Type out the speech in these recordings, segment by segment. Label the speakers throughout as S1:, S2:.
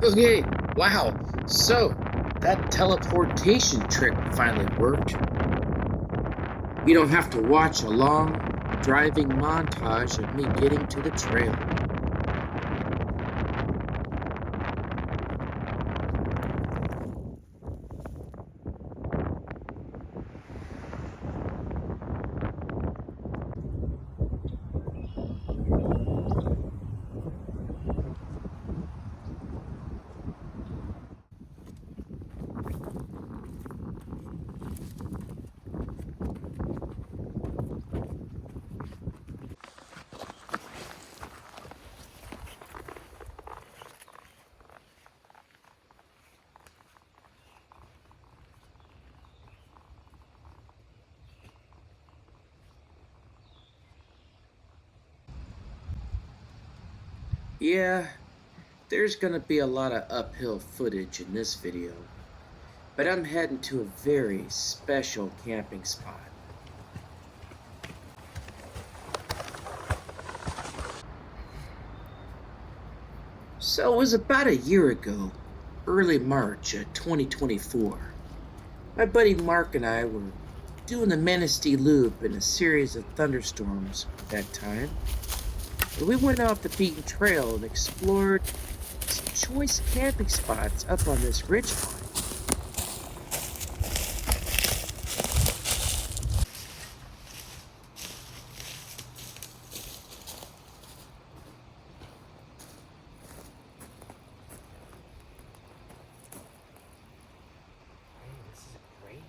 S1: Okay, wow. So, that teleportation trick finally worked. You don't have to watch a long driving montage of me getting to the trail. Yeah, there's gonna be a lot of uphill footage in this video, but I'm heading to a very special camping spot. So it was about a year ago, early March of 2024. My buddy Mark and I were doing the Manistee Loop in a series of thunderstorms at that time. And we went off the beaten trail and explored some choice camping spots up on this ridgeline.
S2: Hey, this is great.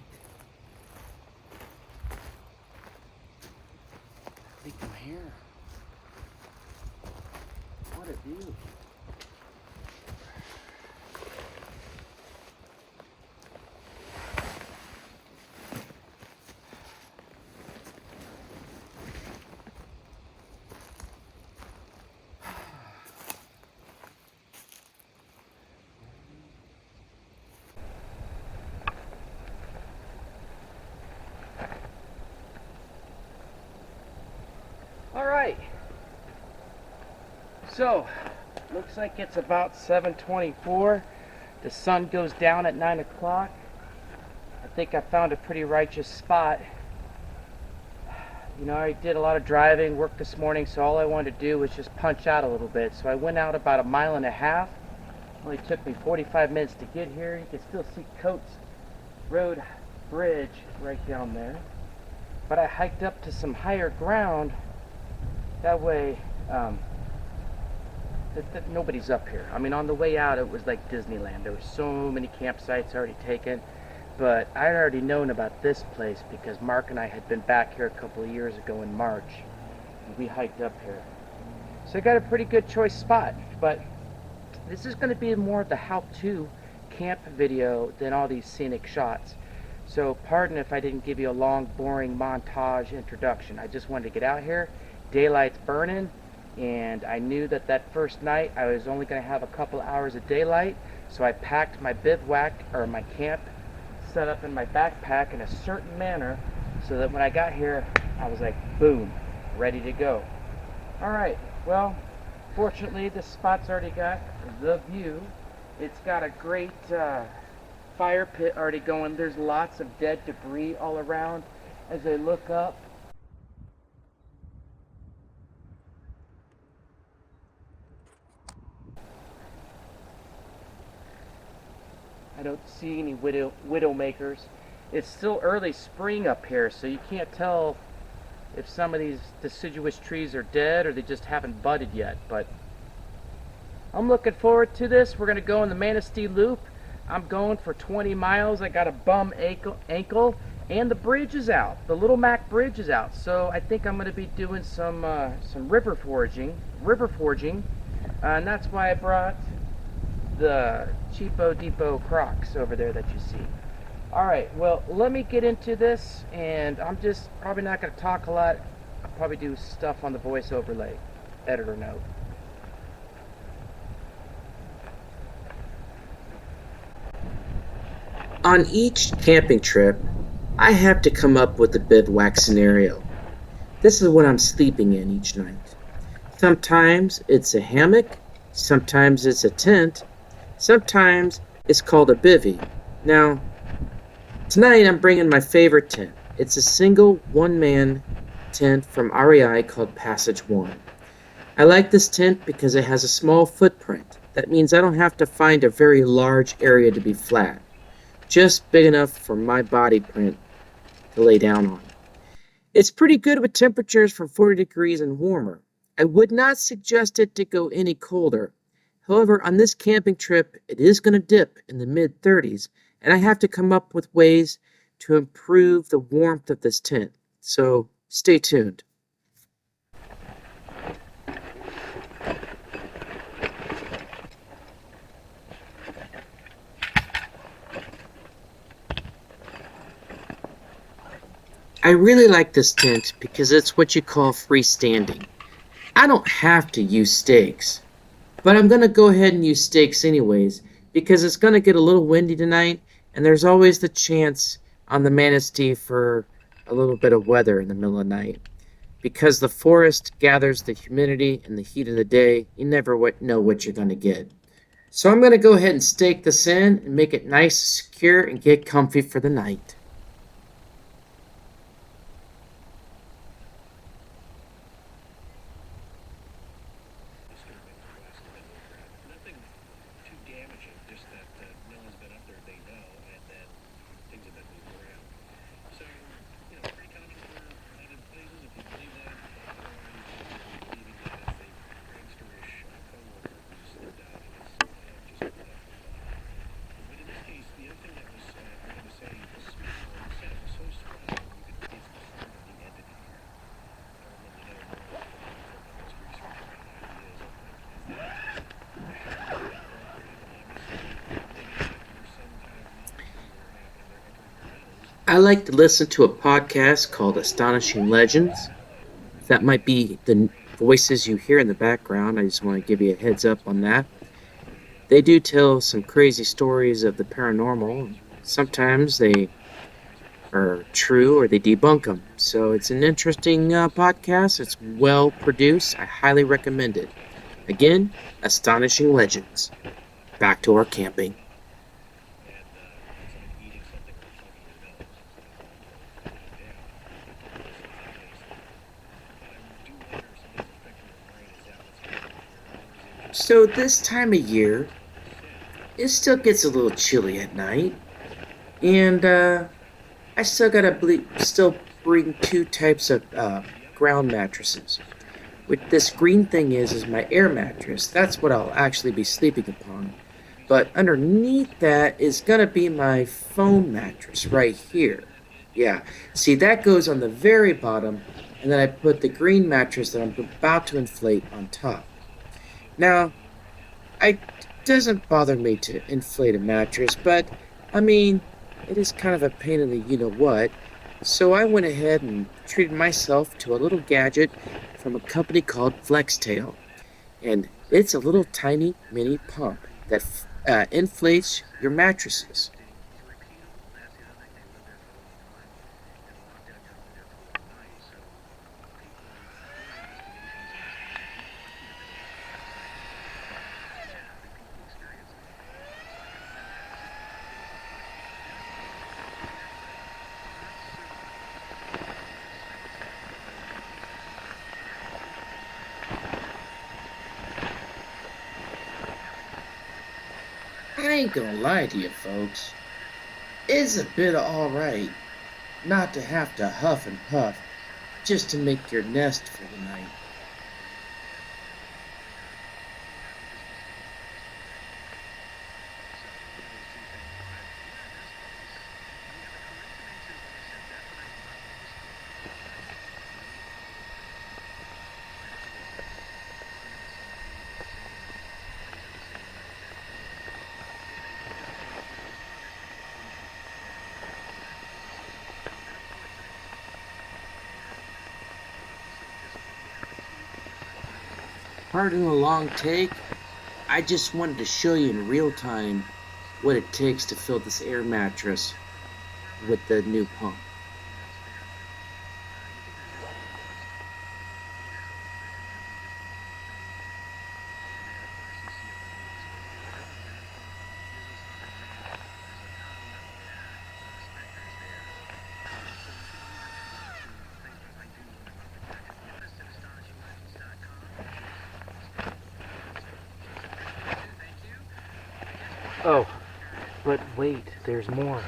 S2: Look at my hair. What a view. All right. So, looks like it's about 7:24. The sun goes down at 9 o'clock. I think I found a pretty righteous spot. You know, I did a lot of driving, work this morning, so all I wanted to do was just punch out a little bit. So I went out about a mile and a half. Only took me 45 minutes to get here. You can still see Coates Road Bridge right down there. But I hiked up to some higher ground. That way, that nobody's up here. I mean, on the way out, it was like Disneyland. There were so many campsites already taken. But I had already known about this place because Mark and I had been back here a couple of years ago in March. And we hiked up here. So I got a pretty good choice spot. But this is going to be more of the how-to camp video than all these scenic shots. So pardon if I didn't give you a long, boring montage introduction. I just wanted to get out here. Daylight's burning, and I knew that that first night I was only going to have a couple hours of daylight, so I packed my bivouac, or my camp, set up in my backpack in a certain manner, so that when I got here, I was like, boom, ready to go. Alright, well, fortunately this spot's already got the view. It's got a great fire pit already going. There's lots of dead debris all around. As I look up, I don't see any widowmakers. It's still early spring up here, so you can't tell if some of these deciduous trees are dead or they just haven't budded yet. But I'm looking forward to this. We're going to go on the Manistee Loop. I'm going for 20 miles. I got a bum ankle, and the bridge is out. The Little Mac Bridge is out. So I think I'm going to be doing some river foraging, and that's why I brought the Cheapo Depot Crocs over there that you see. Alright, well, let me get into this, and I'm just probably not going to talk a lot. I'll probably do stuff on the voice overlay, editor note.
S1: On each camping trip, I have to come up with a bivouac scenario. This is what I'm sleeping in each night. Sometimes it's a hammock, sometimes it's a tent, Sometimes it's called a bivvy. Now, tonight I'm bringing my favorite tent. It's a single one-man tent from REI called Passage 1. I like this tent because it has a small footprint. That means I don't have to find a very large area to be flat, just big enough for my body print to lay down on. It's pretty good with temperatures from 40 degrees and warmer. I would not suggest it to go any colder. However, on this camping trip, it is going to dip in the mid 30s, and I have to come up with ways to improve the warmth of this tent. So stay tuned. I really like this tent because it's what you call freestanding. I don't have to use stakes, but I'm going to go ahead and use stakes anyways because it's going to get a little windy tonight, and there's always the chance on the Manistee for a little bit of weather in the middle of the night. Because the forest gathers the humidity and the heat of the day, you never know what you're going to get. So I'm going to go ahead and stake this in and make it nice, secure, and get comfy for the night.
S3: Nothing too damaging, just that no one's been up there, they know, and then things have been moved around. So, pretty common for haunted places, if you believe that. Otherwise, believing that as a prankster-ish co-worker who slipped out and is just put up with fun. But in this case, the other thing that was, I was going to say, the smell, the scent was so strong, you could taste the heart of the entity here. I would love to know more from those researching ideas of that.
S1: I like to listen to a podcast called Astonishing Legends. That might be the voices you hear in the background. I just want to give you a heads up on that. They do tell some crazy stories of the paranormal. Sometimes they are true or they debunk them. So it's an interesting podcast. It's well produced. I highly recommend it. Again, Astonishing Legends. Back to our camping. So this time of year, it still gets a little chilly at night, and I still gotta still bring two types of ground mattresses. What this green thing is my air mattress. That's what I'll actually be sleeping upon. But underneath that is gonna be my foam mattress right here. Yeah, see that goes on the very bottom, and then I put the green mattress that I'm about to inflate on top. Now, it doesn't bother me to inflate a mattress, but I mean, it is kind of a pain in the you know what. So I went ahead and treated myself to a little gadget from a company called Flextail. And it's a little tiny mini pump that inflates your mattresses. I ain't gonna lie to you folks. It's a bit alright not to have to huff and puff just to make your nest for the night. Pardon the long take. I just wanted to show you in real time what it takes to fill this air mattress with the new pump.
S2: But wait, there's more.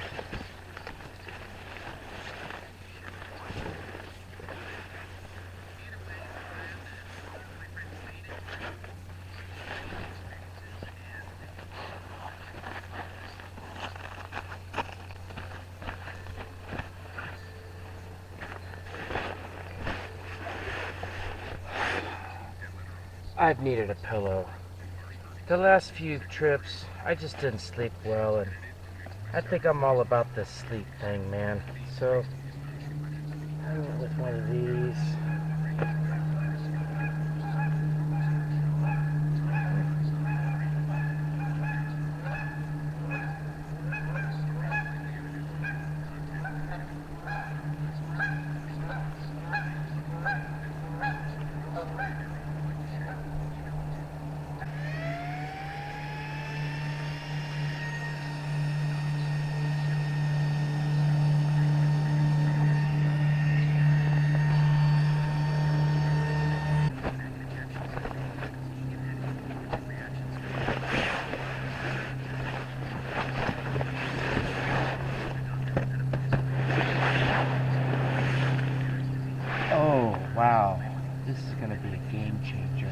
S2: I've needed a pillow. The last few trips, I just didn't sleep well, and I think I'm all about this sleep thing, man. So, I went with one of these. Oh, wow. This is gonna be a game changer.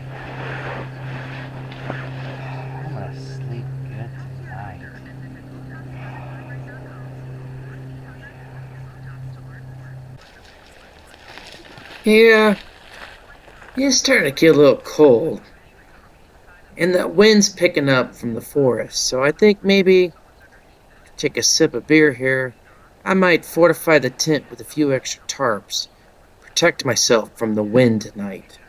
S2: I'm gonna sleep good tonight.
S1: Yeah, it's starting to get a little cold. And that wind's picking up from the forest, so I think maybe take a sip of beer here. I might fortify the tent with a few extra tarps, protect myself from the wind tonight.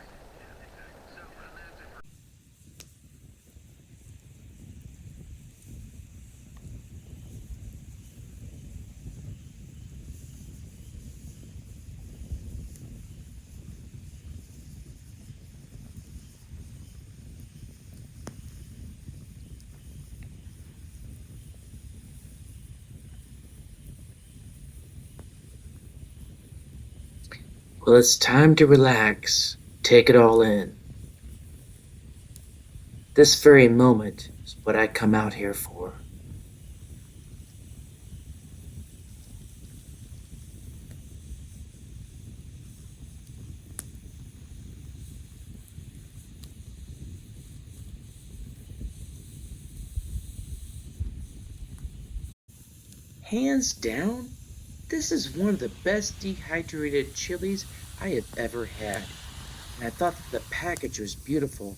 S1: Well, it's time to relax, take it all in. This very moment is what I come out here for. Hands down, this is one of the best dehydrated chilies I have ever had, and I thought that the package was beautiful.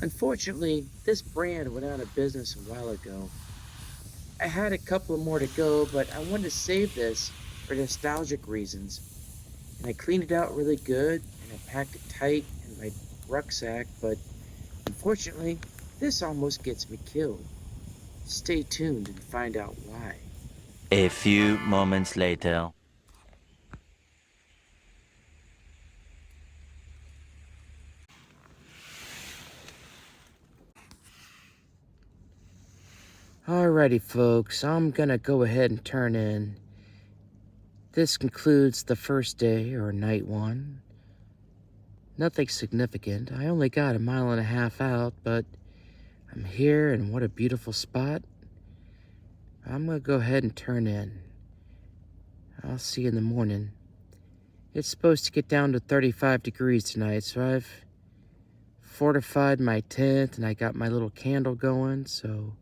S1: Unfortunately, this brand went out of business a while ago. I had a couple more to go, but I wanted to save this for nostalgic reasons, and I cleaned it out really good, and I packed it tight in my rucksack, but unfortunately, this almost gets me killed. Stay tuned and find out why.
S4: A few moments later.
S1: Alrighty, folks, I'm gonna go ahead and turn in. This concludes the first day, or night one. Nothing significant. I only got a mile and a half out, but I'm here, and what a beautiful spot. I'm gonna go ahead and turn in. I'll see you in the morning. It's supposed to get down to 35 degrees tonight, so I've fortified my tent and I got my little candle going, so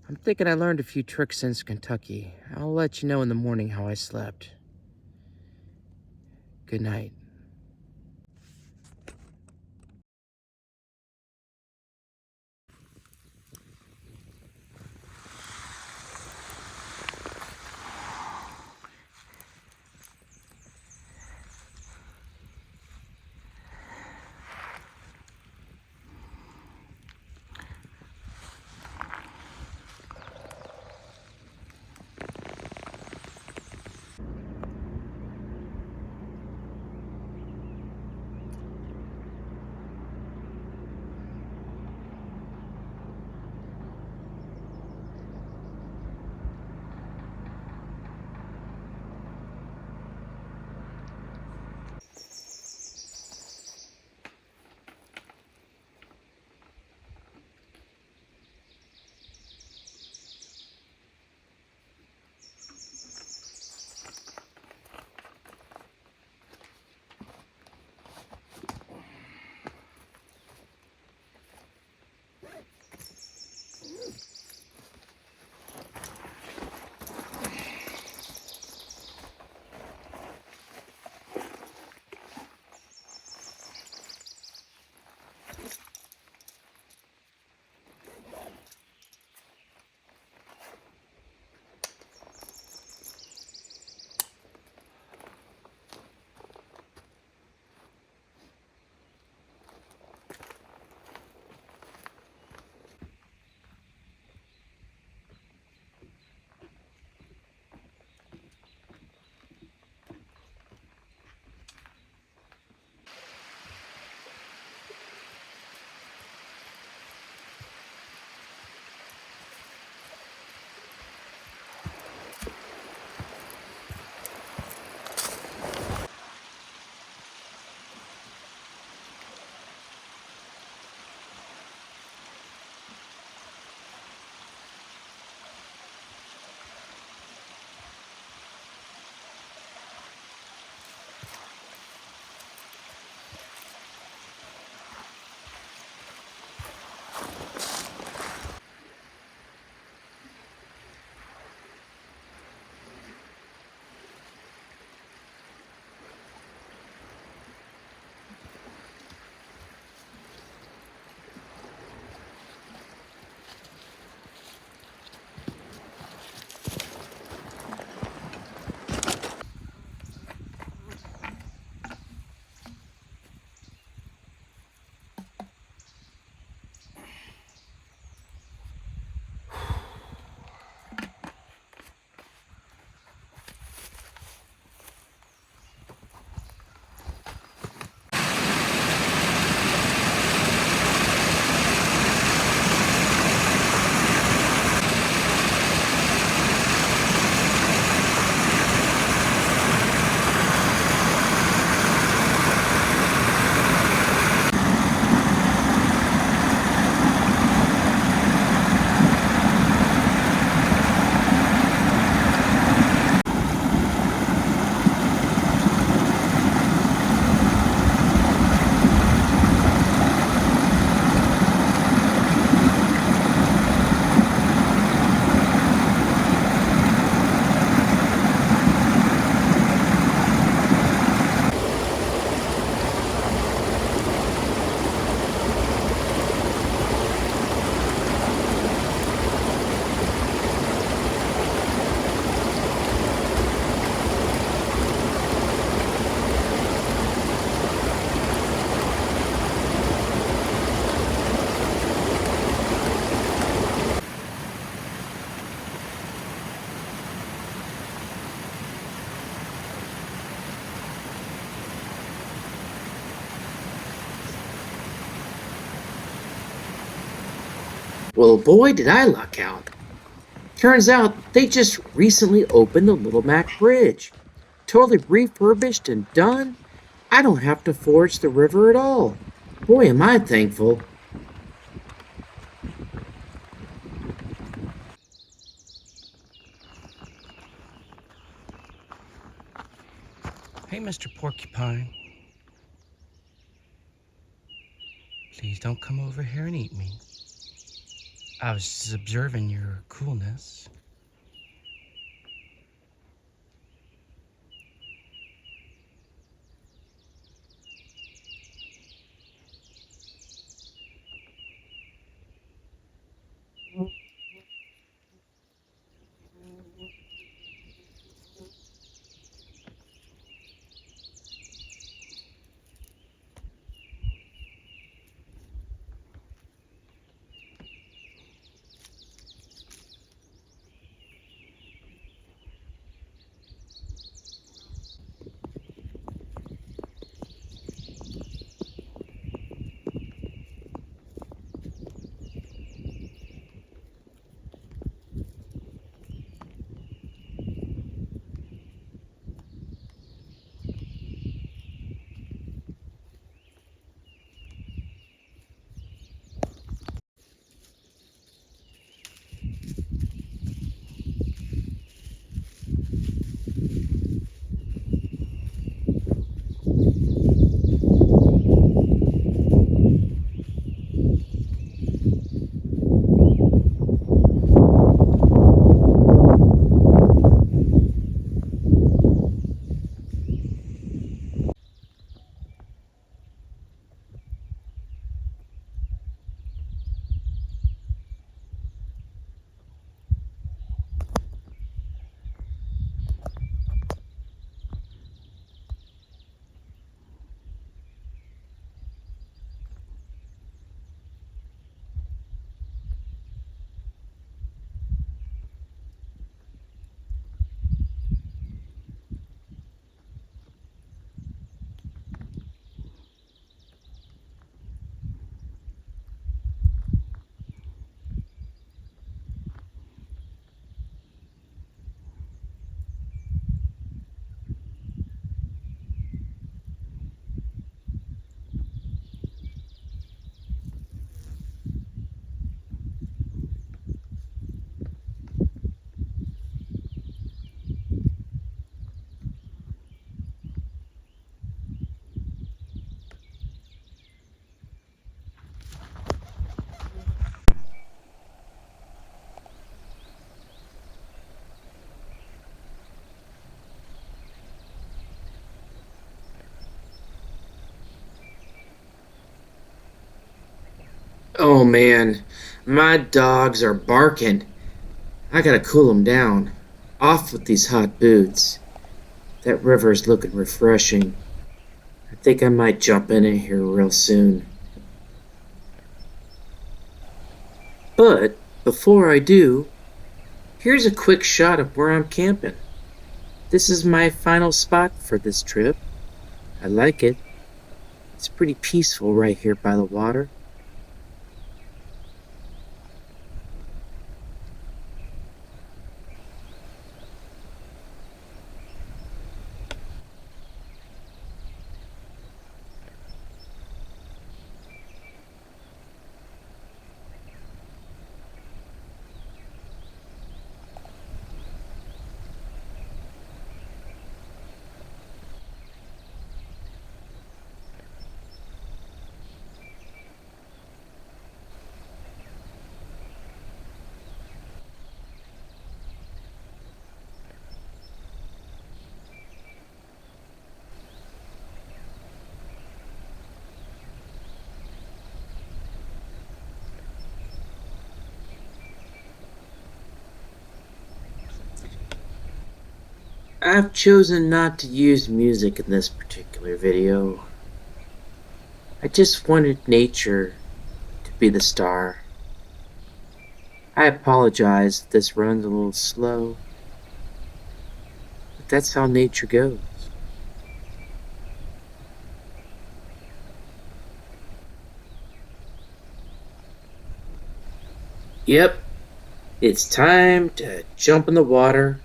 S1: I'm thinking I learned a few tricks since Kentucky. I'll let you know in the morning how I slept. Good night. Well, boy, did I luck out. Turns out they just recently opened the Little Mac Bridge. Totally refurbished and done. I don't have to forage the river at all. Boy, am I thankful.
S2: Hey, Mr. Porcupine. Please don't come over here and eat me. I was just observing your coolness.
S1: Oh man, my dogs are barking. I gotta cool them down. Off with these hot boots. That river's looking refreshing. I think I might jump in here real soon. But before I do, here's a quick shot of where I'm camping. This is my final spot for this trip. I like it. It's pretty peaceful right here by the water. I've chosen not to use music in this particular video. I just wanted nature to be the star. I apologize if this runs a little slow, but that's how nature goes. Yep, it's time to jump in the water,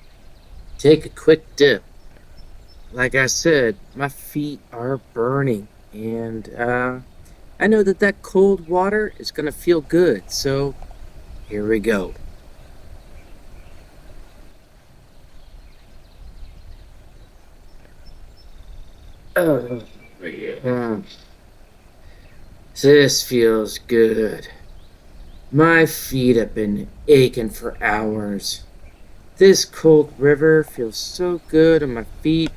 S1: take a quick dip. Like I said, my feet are burning, and I know that that cold water is gonna feel good, so here we go. Oh, yeah. This feels good. My feet have been aching for hours. This cold river feels so good on my feet.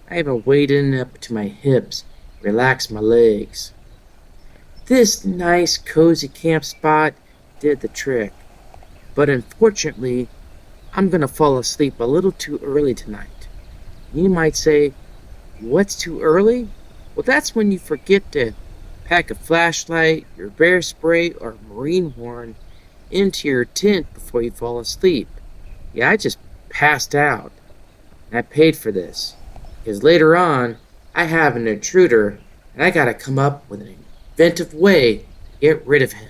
S1: I even waded up to my hips, relaxed my legs. This nice, cozy camp spot did the trick, but unfortunately, I'm gonna fall asleep a little too early tonight. You might say, what's too early? Well, that's when you forget to pack a flashlight, your bear spray, or marine horn into your tent before you fall asleep. Yeah, I just passed out, and I paid for this. Because later on, I have an intruder, and I gotta come up with an inventive way to get rid of him.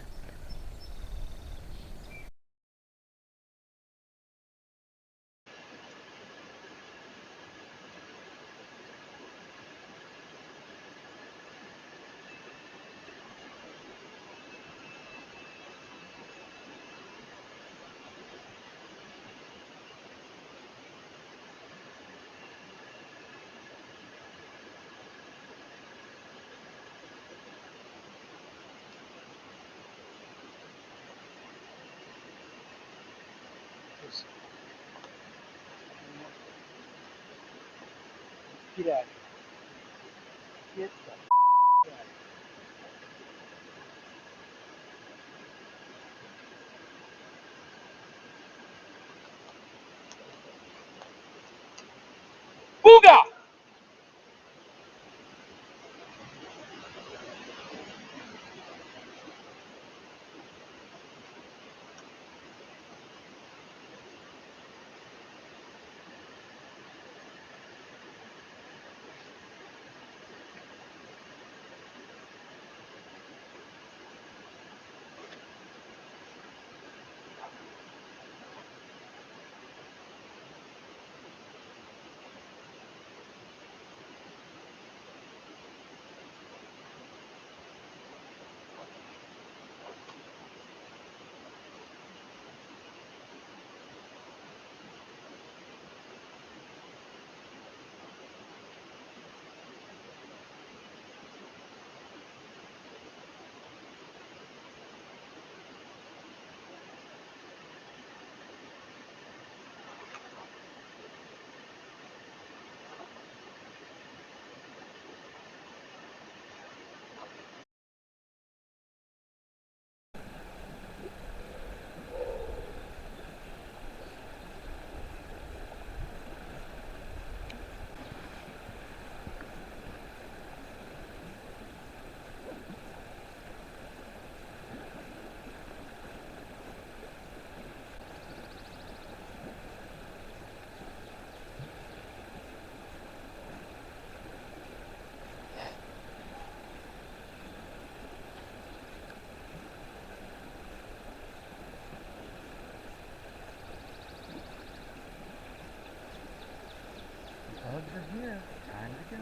S2: Get out. Get the out. Booga! Bugs are here. Time to go.